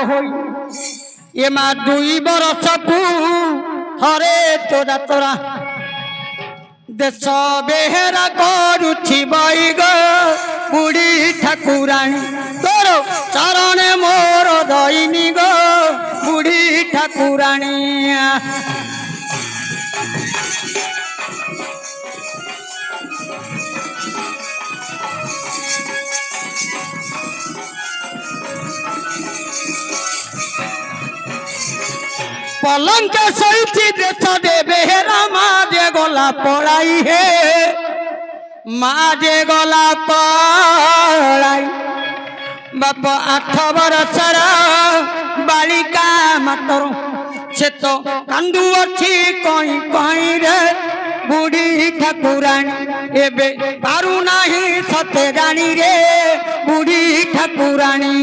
হই এ মা 2 বরষকু হরে তোরা তোরা দেশ বেহেরা করুছি বৈগ বুড়ি ঠাকুরানী তোর চরণে মোর দইনি গো বুড়ি ঠাকুরানী पलंके सही देश दे बेहरा माजे गोला पड़ाई है माजे गोला पड़ाई बाप 8 बरसर बालिका मातर से तो कांदू अच्छी कहीं कहीं रे बुढ़ी ठाकुरानी एबे पारू नाही सते जानी रे बुढ़ी ठाकुरानी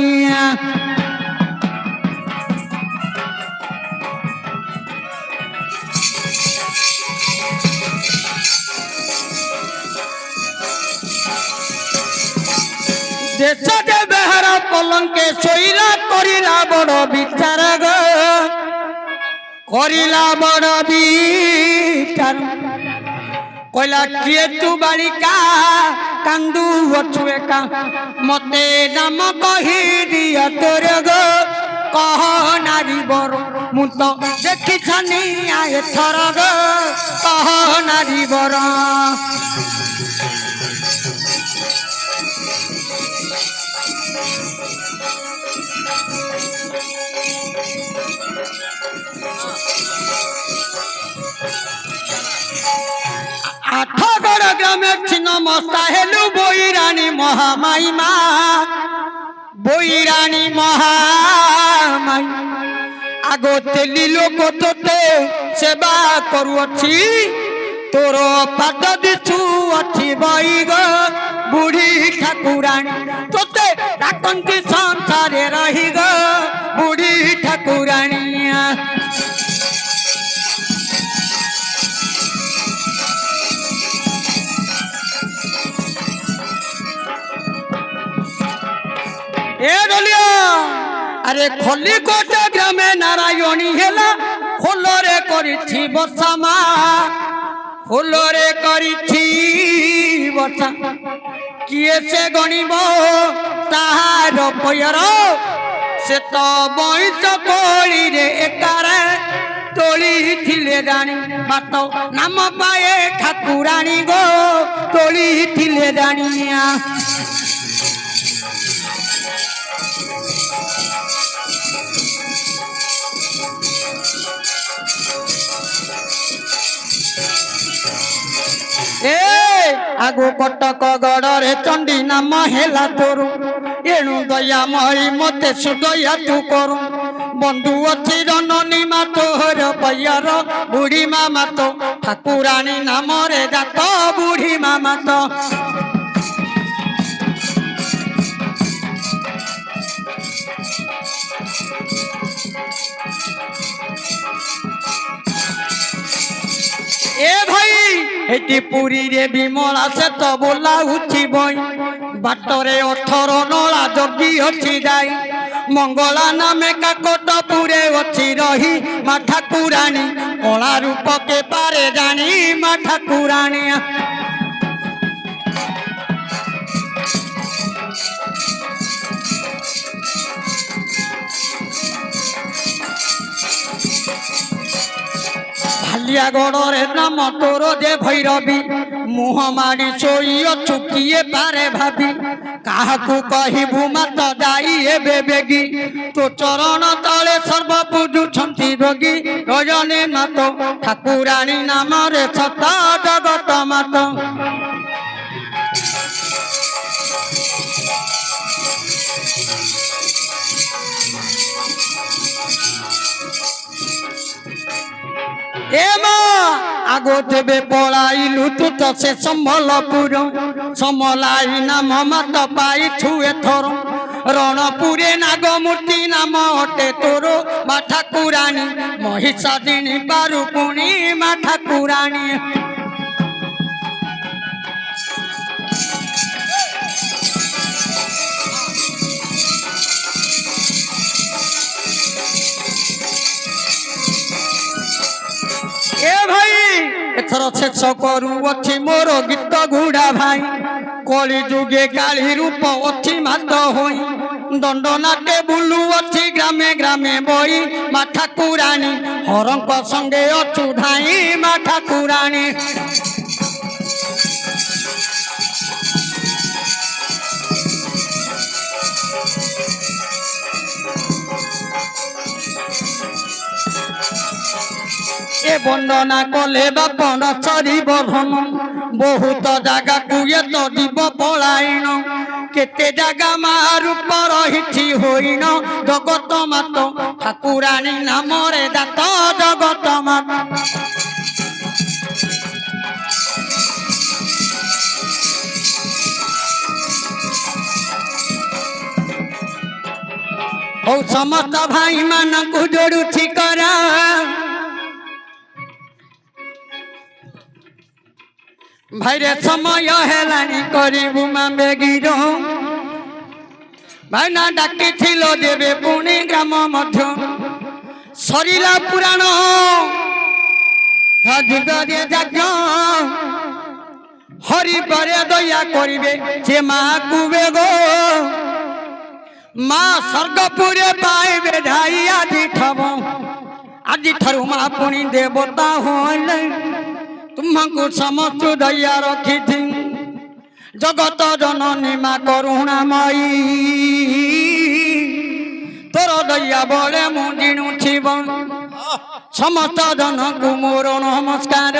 देश दे बेहरा पलंके सोईला करिला बड़ विचार ग करिला बड़ विचार कहला किए तू बालिका कांदू अछुए का मते नाम कही दिया तोर ग कह नारी बर मु तो देखी छानी आए थर ग कह नारी बर आठगड़ ग्रामे छिन्न मस्ता हेलु बोईरानी महामाई मा बोईरानी महामाई आगो तेली लोक तोते सेवा करुअछि तोर पाद दिछु अच्छी बईग बुढ़ी ठाकुरानी तोते डाकंती संसारे रही ग बुढ़ी ठाकुरानी ए डलिया अरे खलिकोट ग्रामे नारायणी हेला खोलरे करिछि वर्षा मा खोलरे करिछि वर्षा किए से गणिब ताहार पयर से तो बईच कोली रे एकारे तोली थिले रानी बात नाम पाए ठाकुरानी गो तोली थिले रानिया आगो कटक गड़े चंडी नाम हेला तोर एणु दया मई मते सुदया तू कर बंधु अच्छी रननी मा तोहर पैर बुढ़ी मामा तो ठाकुरानी नाम रे जात बुढ़ी मामा तो ए भाई एटी पुरी रे विमला से तो बोला उठी बई बाटरे 18 नला जगी अच्छी जाई मंगला नामे काकोट पुरे अच्छी रही मा ठाकुरानी कला रूप के पारे जानी मा ठाकुरानी भालिया गड़े नाम तोर जे भैरवी मुह मारी शोई चुकिए पारे भाभी काहाकू कहबू मत जाई एबे बेगी तो चरण तले सर्व पूजुछंती रोगी रजनी नाथ ठाकुरानी नाम रे सता जगत मात आगो तेबे पड़ाइलु तू तो से संबलपुर समलाई नाम मत पाई छुए थर रणपुरे नागमूर्ति नाम अटे तोर मा ठाकुरानी महिषादिनी बारुपुणी मा ठाकुरानी ଏଥର ଶେଷ କରୁଅଛି ମୋର ଗୀତ ଗୁଡ଼ା ଭାଇ କଳି ଯୁଗେ କାଳି ରୂପ ଅଛି ମାତ ହୋଇ ଦଣ୍ଡ ନାଟେ ବୁଲୁଅଛି ଗ୍ରାମେ ଗ୍ରାମେ ବଇ ମା ଠାକୁରାଣୀ ହରଙ୍କ ସଙ୍ଗେ ଅଛୁ ଧାଇ ମା ଠାକୁରାଣୀ ए बंदना कले बापन चरिब भ्रम बहुत जगह कुए तो जीव पलायन केते जगह मारूप रही होइन जगत मात ठाकुराणी नाम रे दात जगत मात ओ समस्त भाई मान को जोड़ुछि करा भाई रे समय हेलानी करिबु मामे गिरो भाई ना डाकी थिलो देबे पुणी ग्राम मध्य सरिला पुराण हदिगरे यज्ञ हरि परे दया करिबे जे मा कुबे गो मा स्वर्गपुरे पाइबे ढाई आदि ठब आदि ठरु मा पुणी देवता होले तुमको समस्त दया रखी थी जगत जननी मा करुणामयी तोर दया बले मुझिणुछि समस्त जन को मोर नमस्कार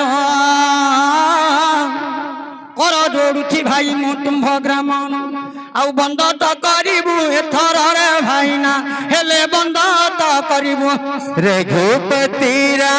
कर जोड़ुछि भाई मु तुम्भ ग्राम आउ बंद तो करिबु एथर रे भाई ना हेले बंद तो करिबु रघुपति रा।